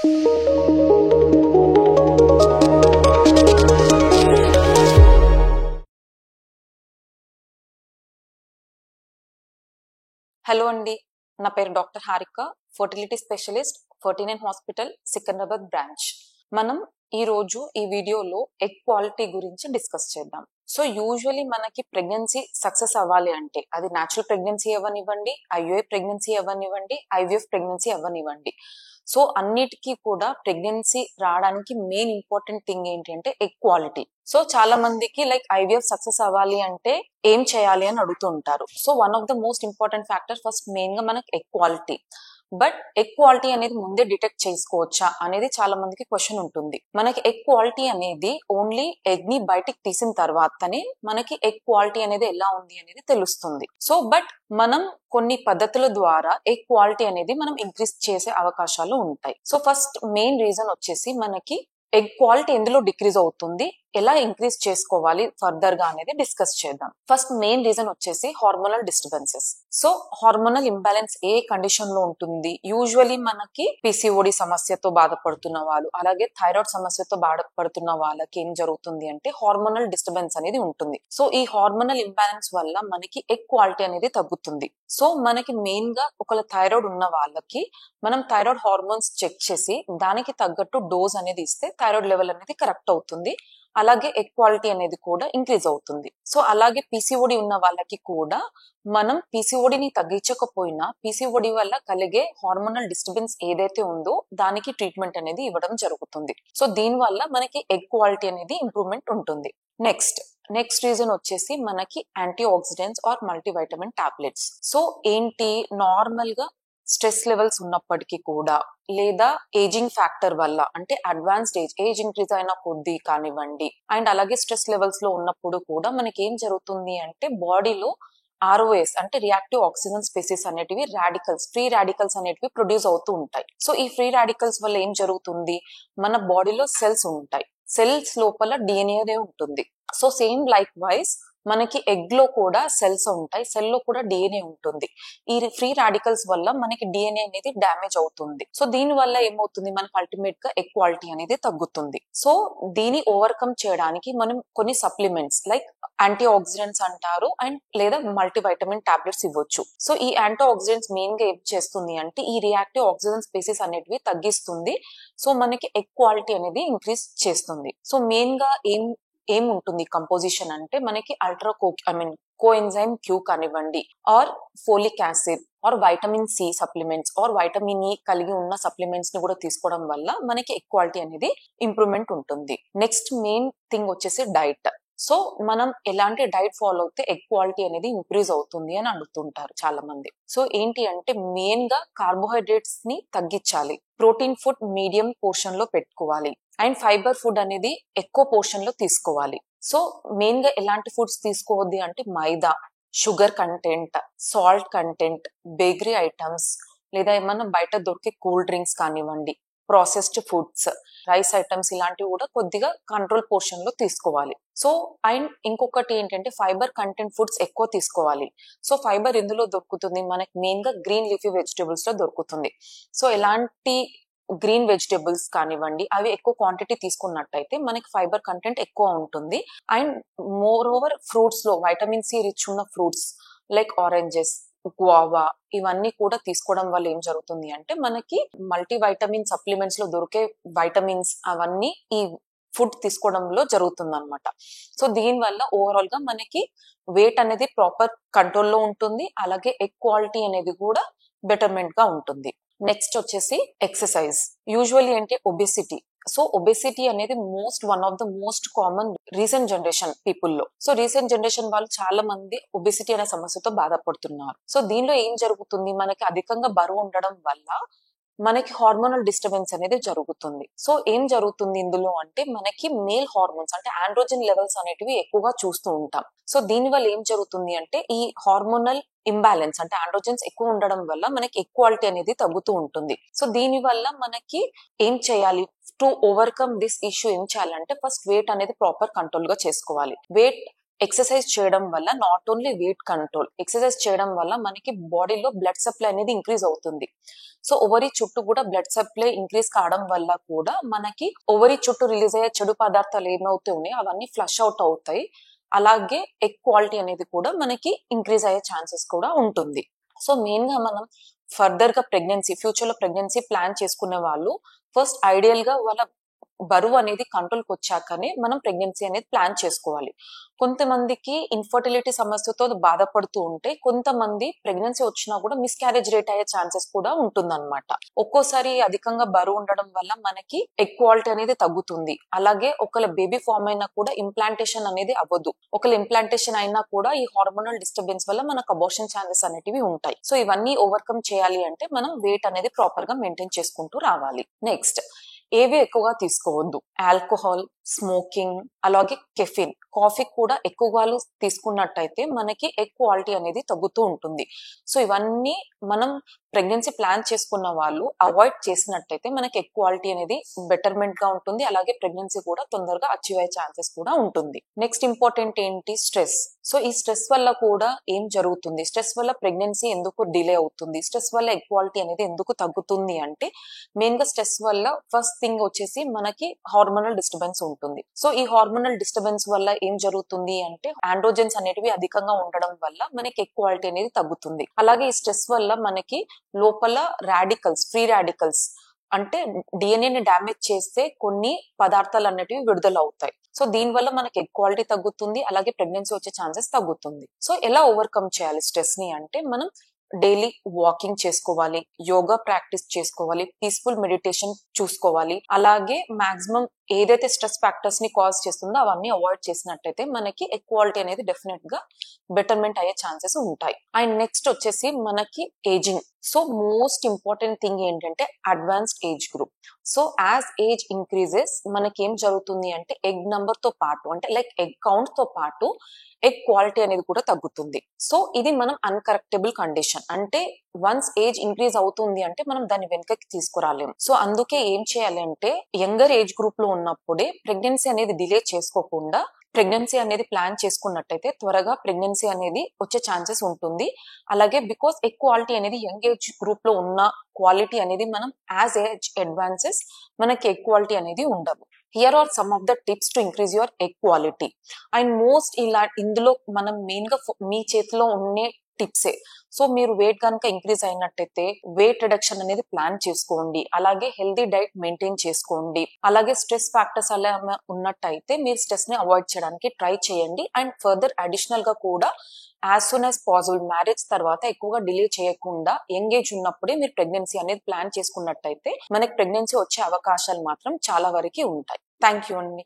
Hello అండి, నా పేరు doctor Harika, fertility specialist, 49 hospital, Secunderabad branch. మనం ఈ రోజు ఈ వీడియోలో ఎగ్ క్వాలిటీ గురించి డిస్కస్ చేద్దాం. సో యూజువలీ మనకి ప్రెగ్నెన్సీ సక్సెస్ అవ్వాలి అంటే అది న్యాచురల్ ప్రెగ్నెన్సీ అవ్వనివ్వండి, ఐయుఐ ప్రెగ్నెన్సీ అవ్వనివ్వండి, ఐవీఎఫ్ ప్రెగ్నెన్సీ అవ్వనివ్వండి, సో అన్నిటికీ కూడా ప్రెగ్నెన్సీ రావడానికి మెయిన్ ఇంపార్టెంట్ థింగ్ ఏంటి అంటే ఎగ్ క్వాలిటీ. సో చాలా మందికి లైక్ ఐవీఎఫ్ సక్సెస్ అవ్వాలి అంటే ఏం చేయాలి అని అడుగుతూ ఉంటారు. So one of the most important factor first main గా మనకి egg quality. But egg quality అనేది ముందే డిటెక్ట్ చేసుకోవచ్చా అనేది చాలా మందికి క్వశ్చన్ ఉంటుంది. మనకి ఎగ్ క్వాలిటీ అనేది ఓన్లీ ఎగ్ ని బయటికి తీసిన తర్వాతనే మనకి ఎగ్ క్వాలిటీ అనేది ఎలా ఉంది అనేది తెలుస్తుంది. సో బట్ మనం కొన్ని పద్ధతుల ద్వారా ఎగ్ క్వాలిటీ అనేది మనం ఇంక్రీజ్ చేసే అవకాశాలు ఉంటాయి. సో ఫస్ట్ మెయిన్ రీజన్ వచ్చేసి మనకి ఎగ్ క్వాలిటీ ఎందులో డిక్రీజ్ అవుతుంది, ఎలా ఇంక్రీజ్ చేసుకోవాలి ఫర్దర్ గా అనేది డిస్కస్ చేద్దాం. ఫస్ట్ మెయిన్ రీజన్ వచ్చేసి hormonal disturbances. So hormonal imbalance ఏ కండిషన్ లో ఉంటుంది? యూజువలీ మనకి పిసిఓడి సమస్యతో బాధపడుతున్న వాళ్ళు, అలాగే థైరాయిడ్ సమస్యతో బాధపడుతున్న వాళ్ళకి ఏం జరుగుతుంది అంటే హార్మోనల్ డిస్టర్బెన్స్ అనేది ఉంటుంది. సో ఈ హార్మోనల్ ఇంబ్యాలెన్స్ వల్ల మనకి ఎగ్ క్వాలిటీ అనేది తగ్గుతుంది. సో మనకి మెయిన్ గా ఒకవేళ థైరాయిడ్ ఉన్న వాళ్ళకి మనం థైరాయిడ్ హార్మోన్స్ చెక్ చేసి దానికి తగ్గట్టు డోస్ అనేది ఇస్తే థైరాయిడ్ లెవెల్ అనేది కరెక్ట్ అవుతుంది, అలాగే ఎగ్ క్వాలిటీ అనేది కూడా ఇంక్రీజ్ అవుతుంది. సో అలాగే పీసీఓడి ఉన్న వాళ్ళకి కూడా మనం పీసీఓడిని తగ్గించకపోయినా పీసీఓడి వల్ల కలిగే హార్మోనల్ డిస్టర్బెన్స్ ఏదైతే ఉందో దానికి ట్రీట్మెంట్ అనేది ఇవ్వడం జరుగుతుంది. సో దీని వల్ల మనకి ఎగ్ క్వాలిటీ అనేది ఇంప్రూవ్మెంట్ ఉంటుంది. నెక్స్ట్ రీజన్ వచ్చేసి మనకి antioxidants or multivitamin tablets. So ఏంటి, నార్మల్ గా స్ట్రెస్ లెవెల్స్ ఉన్నప్పటికీ కూడా, లేదా ఏజింగ్ ఫ్యాక్టర్ వల్ల అంటే అడ్వాన్స్డ్ ఏజ్ ఇంక్రీజ్ అయిన కొద్దీ కానివ్వండి, అండ్ అలాగే స్ట్రెస్ లెవెల్స్ లో ఉన్నప్పుడు కూడా మనకి ఏం జరుగుతుంది అంటే బాడీలో ఆర్ఓఎస్ అంటే రియాక్టివ్ ఆక్సిజన్ స్పీసీస్ అనేటివి ఫ్రీ రాడికల్స్ అనేటివి ప్రొడ్యూస్ అవుతూ ఉంటాయి. సో ఈ ఫ్రీ రాడికల్స్ వల్ల ఏం జరుగుతుంది, మన బాడీలో సెల్స్ ఉంటాయి, సెల్స్ లోపల డిఎన్ఏ ఉంటుంది. సో సేమ్ లైక్ వైజ్ మనకి ఎగ్ లో కూడా సెల్స్ ఉంటాయి, సెల్ లో కూడా డిఎన్ఏ ఉంటుంది. ఈ ఫ్రీ రాడికల్స్ వల్ల మనకి డిఎన్ఏ అనేది డ్యామేజ్ అవుతుంది. సో దీని వల్ల ఏమవుతుంది, మనకి అల్టిమేట్ గా ఎగ్ క్వాలిటీ అనేది తగ్గుతుంది. సో దీన్ని ఓవర్కమ్ చేయడానికి మనం కొన్ని సప్లిమెంట్స్ లైక్ యాంటీ ఆక్సిడెంట్స్ అంటారు అండ్ లేదా మల్టీవైటమిన్ టాబ్లెట్స్ ఇవ్వచ్చు. సో ఈ యాంటీ ఆక్సిడెంట్స్ మెయిన్ గా ఏం చేస్తుంది అంటే ఈ రియాక్టివ్ ఆక్సిజన్ స్పీసీస్ అనేటివి తగ్గిస్తుంది. సో మనకి ఎగ్ క్వాలిటీ అనేది ఇంక్రీజ్ చేస్తుంది. సో మెయిన్ గా ఏముంటుంది కంపోజిషన్ అంటే మనకి కోఎంజైమ్ క్యూ కానివ్వండి, or folic acid or vitamin C supplements or vitamin E కలిగి ఉన్న సప్లిమెంట్స్ ని కూడా తీసుకోవడం వల్ల మనకి ఎగ్ క్వాలిటీ అనేది ఇంప్రూవ్మెంట్ ఉంటుంది. నెక్స్ట్ మెయిన్ థింగ్ వచ్చేసి డైట్. సో మనం ఎలాంటి డైట్ ఫాలో అయితే ఎగ్ క్వాలిటీ అనేది ఇంక్రీజ్ అవుతుంది అని అడుగుతుంటారు చాలా మంది. సో ఏంటి అంటే మెయిన్ గా కార్బోహైడ్రేట్స్ ని తగ్గించాలి, ప్రోటీన్ ఫుడ్ మీడియం పోర్షన్ లో పెట్టుకోవాలి, అండ్ ఫైబర్ ఫుడ్ అనేది ఎక్కువ పోర్షన్ లో తీసుకోవాలి. సో మెయిన్ గా ఎలాంటి ఫుడ్స్ తీసుకోవద్ది అంటే maida, sugar content, salt content, bakery items, లేదా ఏమన్నా బయట దొరికే కూల్ డ్రింక్స్ కానివ్వండి, ప్రాసెస్డ్ ఫుడ్స్, రైస్ ఐటమ్స్ ఇలాంటివి కూడా కొద్దిగా కంట్రోల్ పోర్షన్ లో తీసుకోవాలి. సో అండ్ ఇంకొకటి ఏంటంటే ఫైబర్ కంటెంట్ ఫుడ్స్ ఎక్కువ తీసుకోవాలి. సో ఫైబర్ ఎందులో దొరుకుతుంది, మనకి మెయిన్ గా గ్రీన్ లీఫీ వెజిటేబుల్స్ లో దొరుకుతుంది. సో ఎలాంటి గ్రీన్ వెజిటేబుల్స్ కానివ్వండి అవి ఎక్కువ క్వాంటిటీ తీసుకున్నట్టయితే మనకి ఫైబర్ కంటెంట్ ఎక్కువ ఉంటుంది. అండ్ మోర్ ఓవర్ ఫ్రూట్స్ లో వైటమిన్ సి రిచ్ ఉన్న ఫ్రూట్స్ లైక్ ఆరెంజెస్, గువావా ఇవన్నీ కూడా తీసుకోవడం వల్ల ఏం జరుగుతుంది అంటే మనకి మల్టీవైటమిన్ సప్లిమెంట్స్ లో దొరికే వైటమిన్స్ అవన్నీ ఈ ఫుడ్ తీసుకోవడంలో జరుగుతుంది అనమాట. సో దీని వల్ల ఓవరాల్ గా మనకి వెయిట్ అనేది ప్రాపర్ కంట్రోల్లో ఉంటుంది, అలాగే ఎగ్ క్వాలిటీ అనేది కూడా బెటర్మెంట్ గా ఉంటుంది. నెక్స్ట్ వచ్చేసి ఎక్సర్సైజ్. యూజువల్లీ ఏంటి ఒబెసిటీ. సో ఒబెసిటీ అనేది one of the most common recent generation people లో. సో రీసెంట్ జనరేషన్ వాళ్ళు చాలా మంది ఒబెసిటీ అనే సమస్యతో బాధపడుతున్నారు. సో దీనిలో ఏం జరుగుతుంది, మనకి అధికంగా బరువు ఉండడం వల్ల మనకి హార్మోనల్ డిస్టర్బెన్స్ అనేది జరుగుతుంది. సో ఏం జరుగుతుంది ఇందులో అంటే మనకి మేల్ హార్మోన్స్ అంటే ఆండ్రోజన్ లెవెల్స్ అనేటివి ఎక్కువగా చూస్తూ ఉంటాం. సో దీని వల్ల ఏం జరుగుతుంది అంటే ఈ హార్మోనల్ ఇంబ్యాలెన్స్ అంటే ఆండ్రోజన్స్ ఎక్కువ ఉండడం వల్ల మనకి ఎగ్ క్వాలిటీ అనేది తగ్గుతూ ఉంటుంది. సో దీని వల్ల మనకి ఏం చేయాలి, టు ఓవర్కమ్ దిస్ ఇష్యూ ఏం చేయాలంటే ఫస్ట్ వెయిట్ అనేది ప్రాపర్ కంట్రోల్ గా చేసుకోవాలి. వెయిట్ ఎక్సర్సైజ్ చేయడం వల్ల not only weight control, exercise చేయడం వల్ల మనకి బాడీలో బ్లడ్ సప్లై అనేది ఇంక్రీజ్ అవుతుంది. సో ఓవరీ చుట్టూ కూడా బ్లడ్ సప్లై ఇంక్రీజ్ కావడం వల్ల కూడా మనకి ఓవరీ చుట్టూ రిలీజ్ అయ్యే చెడు పదార్థాలు ఏమవుతున్నాయి అవన్నీ ఫ్లష్ అవుట్ అవుతాయి. అలాగే ఎగ్ క్వాలిటీ అనేది కూడా మనకి ఇంక్రీజ్ అయ్యే ఛాన్సెస్ కూడా ఉంటుంది. సో మెయిన్ గా మనం ఫర్దర్ గా ఫ్యూచర్ లో ప్రెగ్నెన్సీ ప్లాన్ చేసుకునే వాళ్ళు ఫస్ట్ ఐడియల్ గా వాళ్ళ బరువు అనేది కంట్రోల్కి వచ్చాకనే మనం ప్రెగ్నెన్సీ అనేది ప్లాన్ చేసుకోవాలి. కొంతమందికి ఇన్ఫర్టిలిటీ సమస్యతో బాధపడుతూ ఉంటే కొంతమంది ప్రెగ్నెన్సీ వచ్చినా కూడా మిస్క్యారేజ్ రేట్ అయ్యే ఛాన్సెస్ కూడా ఉంటుందన్నమాట. ఒక్కోసారి అధికంగా బరువు ఉండడం వల్ల మనకి ఎగ్ క్వాలిటీ అనేది తగ్గుతుంది. అలాగే ఒకళ్ళ బేబీ ఫామ్ అయినా కూడా ఇంప్లాంటేషన్ అనేది అవ్వదు. ఒకళ్ళ ఇంప్లాంటేషన్ అయినా కూడా ఈ హార్మోనల్ డిస్టర్బెన్స్ వల్ల మనకు అబార్షన్ ఛాన్సెస్ అనేటివి ఉంటాయి. సో ఇవన్నీ ఓవర్కమ్ చేయాలి అంటే మనం వెయిట్ అనేది ప్రాపర్ గా మెయింటైన్ చేసుకుంటూ రావాలి. నెక్స్ట్, ఏవి ఎక్కువగా తీసుకోవద్దు. ఆల్కహాల్, స్మోకింగ్, అలాగే కెఫిన్, కాఫీ కూడా ఎక్కువగా తీసుకున్నట్టయితే మనకి ఎగ్ క్వాలిటీ అనేది తగ్గుతూ ఉంటుంది. సో ఇవన్నీ మనం ప్రెగ్నెన్సీ ప్లాన్ చేసుకున్న వాళ్ళు అవాయిడ్ చేసినట్టయితే మనకి ఎగ్ క్వాలిటీ అనేది బెటర్మెంట్ గా ఉంటుంది. అలాగే ప్రెగ్నెన్సీ కూడా తొందరగా అచీవ్ అయ్యే ఛాన్సెస్ కూడా ఉంటుంది. నెక్స్ట్ ఇంపార్టెంట్ ఏంటి? స్ట్రెస్. సో ఈ స్ట్రెస్ వల్ల కూడా ఏం జరుగుతుంది, స్ట్రెస్ వల్ల ప్రెగ్నెన్సీ ఎందుకు డిలే అవుతుంది, స్ట్రెస్ వల్ల ఎగ్ క్వాలిటీ అనేది ఎందుకు తగ్గుతుంది అంటే మెయిన్ గా స్ట్రెస్ వల్ల ఫస్ట్ థింగ్ వచ్చేసి మనకి హార్మోనల్ డిస్టర్బెన్స్ ఉంటుంది. సో ఈ హార్మోనల్ డిస్టర్బెన్స్ వల్ల ఏం జరుగుతుంది అంటే ఆండ్రోజెన్స్ అనేటివి అధికంగా ఉండడం వల్ల మనకి ఎగ్ క్వాలిటీ అనేది తగ్గుతుంది. అలాగే ఈ స్ట్రెస్ వల్ల మనకి లోపల రాడికల్స్, ఫ్రీ రాడికల్స్ అంటే డిఎన్ఏని డ్యామేజ్ చేస్తే కొన్ని పదార్థాలు అనేటివి విడుదల అవుతాయి. సో దీని వల్ల మనకి ఎగ్ క్వాలిటీ తగ్గుతుంది, అలాగే ప్రెగ్నెన్సీ వచ్చే ఛాన్సెస్ తగ్గుతుంది. సో ఎలా ఓవర్కమ్ చేయాలి స్ట్రెస్ ని అంటే మనం డైలీ వాకింగ్ చేసుకోవాలి, యోగా ప్రాక్టీస్ చేసుకోవాలి, పీస్ఫుల్ మెడిటేషన్ చూసుకోవాలి. అలాగే మాక్సిమం ఏదైతే స్ట్రెస్ ఫ్యాక్టర్స్ ని కాజ్ చేస్తుందో అవన్నీ అవాయిడ్ చేసినట్టయితే మనకి ఎగ్ క్వాలిటీ అనేది డెఫినెట్ గా బెటర్మెంట్ అయ్యే ఛాన్సెస్ ఉంటాయి. అండ్ నెక్స్ట్ వచ్చేసి మనకి ageing. So most important thing ఏంటంటే advanced age group. So as age increases మనకి ఏం జరుగుతుంది అంటే ఎగ్ నంబర్ తో పాటు అంటే లైక్ ఎగ్ కౌంట్ తో పాటు ఎగ్ క్వాలిటీ అనేది కూడా తగ్గుతుంది. సో ఇది మనం అన్కరెక్టబుల్ కండిషన్. అంటే వన్స్ ఏజ్ ఇంక్రీజ్ అవుతుంది అంటే మనం దాన్ని వెనకకి తీసుకురాలేము. సో అందుకే ఏం చేయాలి అంటే యంగర్ ఏజ్ గ్రూప్ లో ఉన్నప్పుడే ప్రెగ్నెన్సీ అనేది డిలే చేసుకోకుండా ప్రెగ్నెన్సీ అనేది ప్లాన్ చేసుకున్నట్టయితే త్వరగా ప్రెగ్నెన్సీ అనేది వచ్చే ఛాన్సెస్ ఉంటుంది. అలాగే బికాస్ ఎగ్ క్వాలిటీ అనేది యంగ్ ఏజ్ గ్రూప్ లో ఉన్న క్వాలిటీ అనేది మనం యాజ్ ఏజ్ అడ్వాన్సెస్ మనకి ఎగ్ క్వాలిటీ అనేది ఉండదు. Here are some of the tips to increase your egg quality. And most ఇందులో మనం మెయిన్ గా మీ చేతిలో ఉండే టిప్సే. సో మీరు వెయిట్ కనుక ఇంక్రీజ్ అయినట్టయితే వెయిట్ రిడక్షన్ అనేది ప్లాన్ చేసుకోండి. అలాగే హెల్దీ డైట్ మెయింటైన్ చేసుకోండి. అలాగే స్ట్రెస్ ఫ్యాక్టర్స్ అలా ఉన్నట్టయితే మీరు స్ట్రెస్ ని అవాయిడ్ చేయడానికి ట్రై చేయండి. అండ్ ఫర్దర్ అడిషనల్ గా కూడా as soon as possible marriage తర్వాత ఎక్కువగా డిలే చేయకుండా యంగ్ ఏజ్ ఉన్నప్పుడే మీరు ప్రెగ్నెన్సీ అనేది ప్లాన్ చేసుకున్నట్టయితే మనకి ప్రెగ్నెన్సీ వచ్చే అవకాశాలు మాత్రం చాలా వరకు ఉంటాయి. థ్యాంక్ యూ అండి.